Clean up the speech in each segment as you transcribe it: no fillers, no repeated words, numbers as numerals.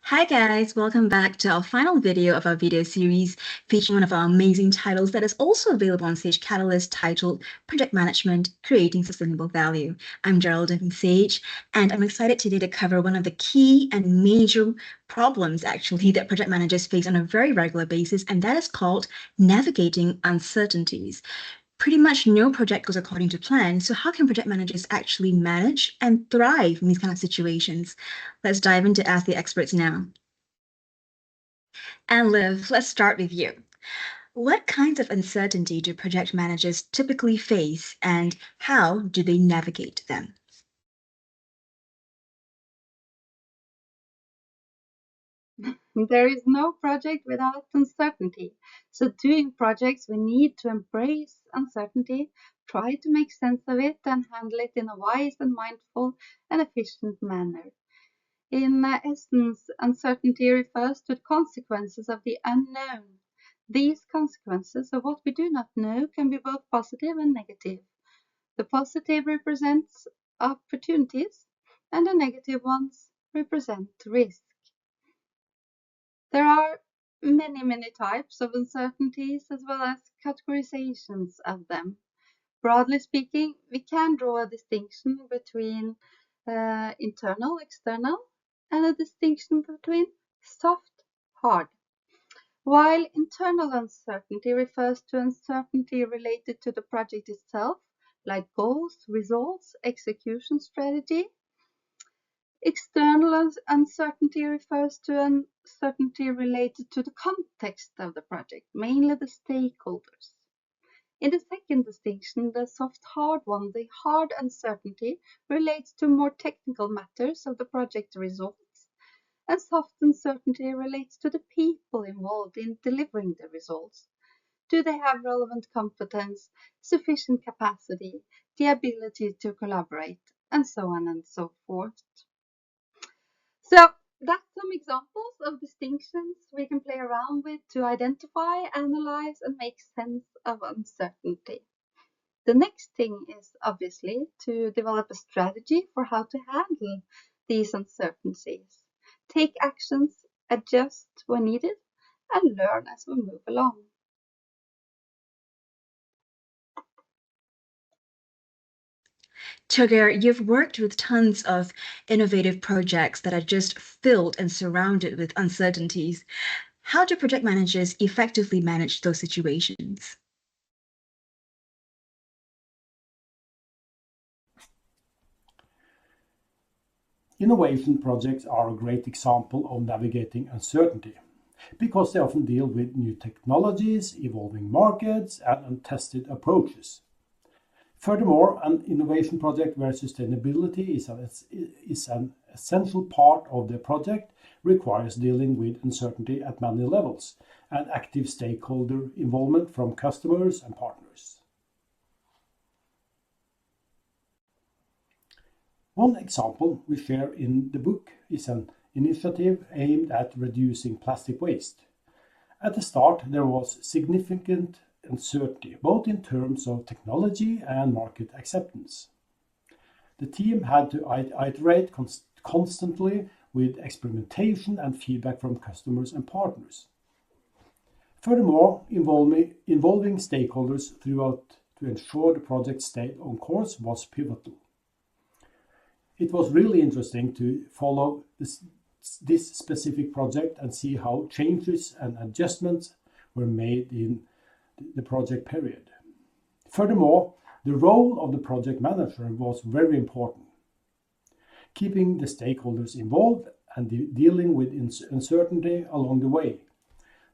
Hi guys, welcome back to our final video of our video series featuring one of our amazing titles that is also available on Sage Catalyst titled Project Management, Creating Sustainable Value. I'm Geraldine from Sage, and I'm excited today to cover one of the key and major problems actually that project managers face on a very regular basis, and that is called navigating uncertainties. Pretty much no project goes according to plan. So how can project managers actually manage and thrive in these kind of situations? Let's dive into Ask the Experts now. And Liv, let's start with you. What kinds of uncertainty do project managers typically face, and how do they navigate them? There is no project without uncertainty. So doing projects, we need to embrace uncertainty, try to make sense of it and handle it in a wise and mindful and efficient manner. In essence, uncertainty refers to the consequences of the unknown. These consequences of what we do not know can be both positive and negative. The positive represents opportunities and the negative ones represent risk. There are many types of uncertainties as well as categorizations of them. Broadly speaking, we can draw a distinction between internal, external, and a distinction between soft, hard. While internal uncertainty refers to uncertainty related to the project itself, like goals, results, execution strategy, external uncertainty refers to uncertainty related to the context of the project, mainly the stakeholders. In the second distinction, the soft-hard one, the hard uncertainty relates to more technical matters of the project results, and soft uncertainty relates to the people involved in delivering the results. Do they have relevant competence, sufficient capacity, the ability to collaborate, and so on and so forth. So that's some examples of distinctions we can play around with to identify, analyze, and make sense of uncertainty. The next thing is obviously to develop a strategy for how to handle these uncertainties, take actions, adjust when needed, and learn as we move along. Torgeir, you've worked with tons of innovative projects that are just filled and surrounded with uncertainties. How do project managers effectively manage those situations? Innovation projects are a great example of navigating uncertainty because they often deal with new technologies, evolving markets, and untested approaches. Furthermore, an innovation project where sustainability is an essential part of the project requires dealing with uncertainty at many levels and active stakeholder involvement from customers and partners. One example we share in the book is an initiative aimed at reducing plastic waste. At the start, there was significant uncertainty, both in terms of technology and market acceptance. The team had to iterate constantly with experimentation and feedback from customers and partners. Furthermore, involving stakeholders throughout to ensure the project stayed on course was pivotal. It was really interesting to follow this specific project and see how changes and adjustments were made in the project period. Furthermore, the role of the project manager was very important. Keeping the stakeholders involved and dealing with uncertainty along the way.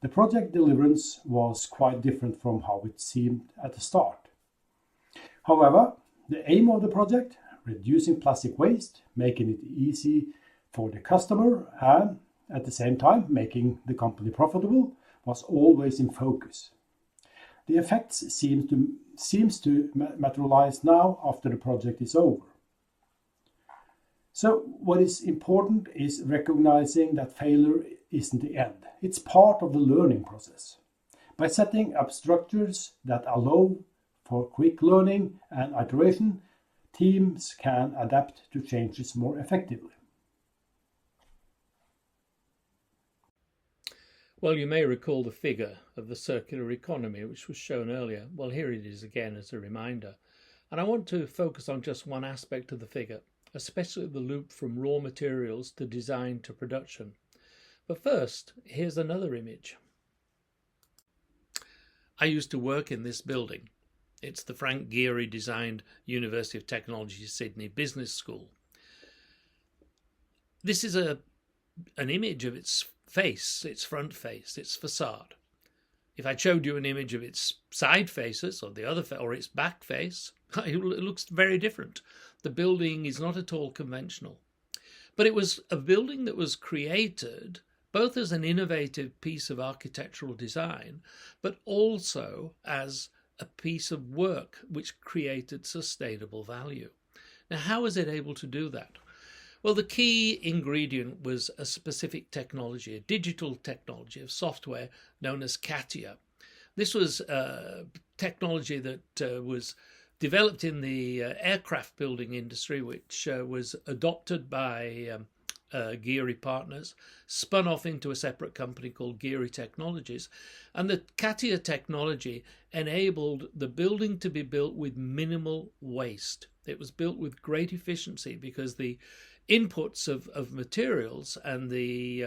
The project deliverance was quite different from how it seemed at the start. However, the aim of the project, reducing plastic waste, making it easy for the customer, and at the same time making the company profitable, was always in focus. The effects seems to materialize now after the project is over. So what is important is recognizing that failure isn't the end. It's part of the learning process. By setting up structures that allow for quick learning and iteration, teams can adapt to changes more effectively. Well, you may recall the figure of the circular economy, which was shown earlier. Well, here it is again as a reminder. And I want to focus on just one aspect of the figure, especially the loop from raw materials to design to production. But first, here's another image. I used to work in this building. It's the Frank Gehry designed University of Technology Sydney Business School. This is an image of its face, its front face, its facade. If I showed you an image of its side faces or its back face, it looks very different. The building is not at all conventional. But it was a building that was created both as an innovative piece of architectural design, but also as a piece of work which created sustainable value. Now, how was it able to do that? Well, the key ingredient was a specific technology, a digital technology of software known as CATIA. This was technology that was developed in the aircraft building industry, which was adopted by Gehry partners, spun off into a separate company called Gehry Technologies. And the CATIA technology enabled the building to be built with minimal waste. It was built with great efficiency because the inputs of materials and the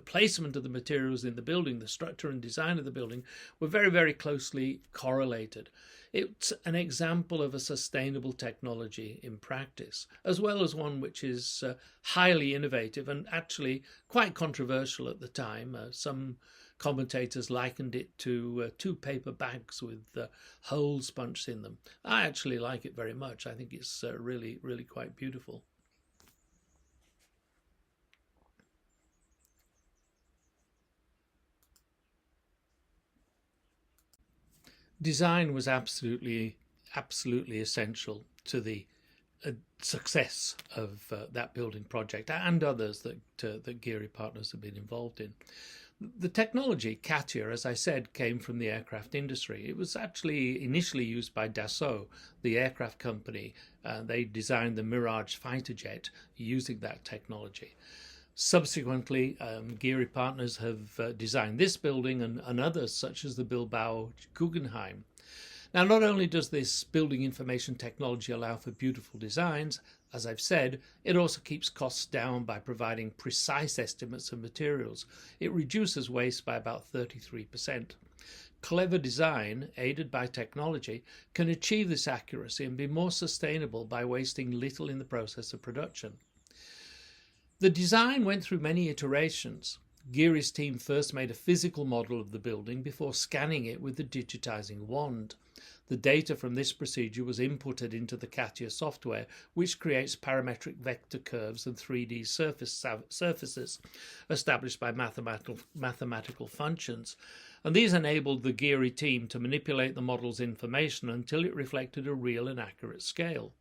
placement of the materials in the building, the structure and design of the building were very, very closely correlated. It's an example of a sustainable technology in practice, as well as one which is highly innovative and actually quite controversial at the time. Some commentators likened it to 2 paper bags with holes punched in them. I actually like it very much. I think it's really, really quite beautiful. Design was absolutely essential to the success of that building project and others that Gehry partners have been involved in. The technology, CATIA, as I said, came from the aircraft industry. It was actually initially used by Dassault, the aircraft company. They designed the Mirage fighter jet using that technology. Subsequently, Gehry partners have designed this building and others, such as the Bilbao Guggenheim. Now, not only does this building information technology allow for beautiful designs, as I've said, it also keeps costs down by providing precise estimates of materials. It reduces waste by about 33%. Clever design, aided by technology, can achieve this accuracy and be more sustainable by wasting little in the process of production. The design went through many iterations. Gehry's team first made a physical model of the building before scanning it with the digitizing wand. The data from this procedure was inputted into the CATIA software, which creates parametric vector curves and 3D surfaces established by mathematical functions. And these enabled the Gehry team to manipulate the model's information until it reflected a real and accurate scale.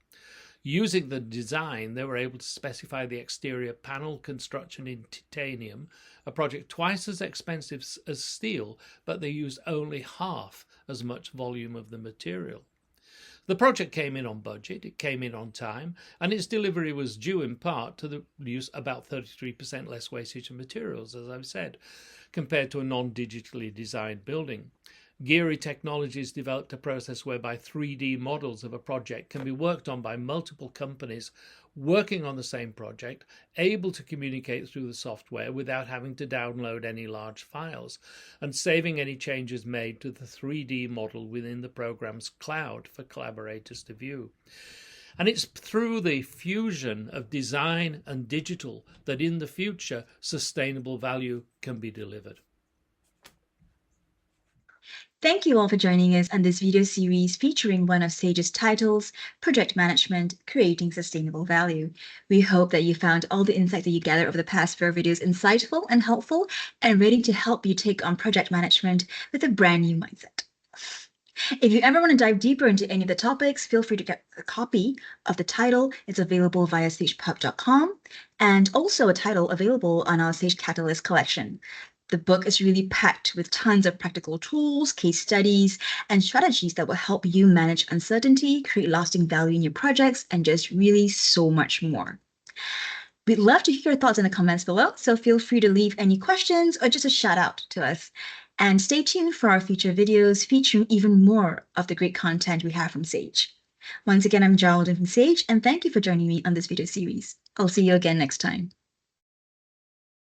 Using the design, they were able to specify the exterior panel construction in titanium, a project twice as expensive as steel, but they used only half as much volume of the material. The project came in on budget, it came in on time, and its delivery was due in part to the use about 33% less wastage of materials, as I've said, compared to a non-digitally designed building. Gehry Technologies developed a process whereby 3D models of a project can be worked on by multiple companies working on the same project, able to communicate through the software without having to download any large files, and saving any changes made to the 3D model within the program's cloud for collaborators to view. And it's through the fusion of design and digital that in the future sustainable value can be delivered. Thank you all for joining us on this video series featuring one of Sage's titles, Project Management, Creating Sustainable Value. We hope that you found all the insights that you gathered over the past 4 videos insightful and helpful and ready to help you take on project management with a brand new mindset. If you ever want to dive deeper into any of the topics, feel free to get a copy of the title. It's available via sagepub.com and also a title available on our Sage Catalyst collection. The book is really packed with tons of practical tools, case studies, and strategies that will help you manage uncertainty, create lasting value in your projects, and just really so much more. We'd love to hear your thoughts in the comments below, so feel free to leave any questions or just a shout out to us. And stay tuned for our future videos featuring even more of the great content we have from Sage. Once again, I'm Geraldine from Sage, and thank you for joining me on this video series. I'll see you again next time.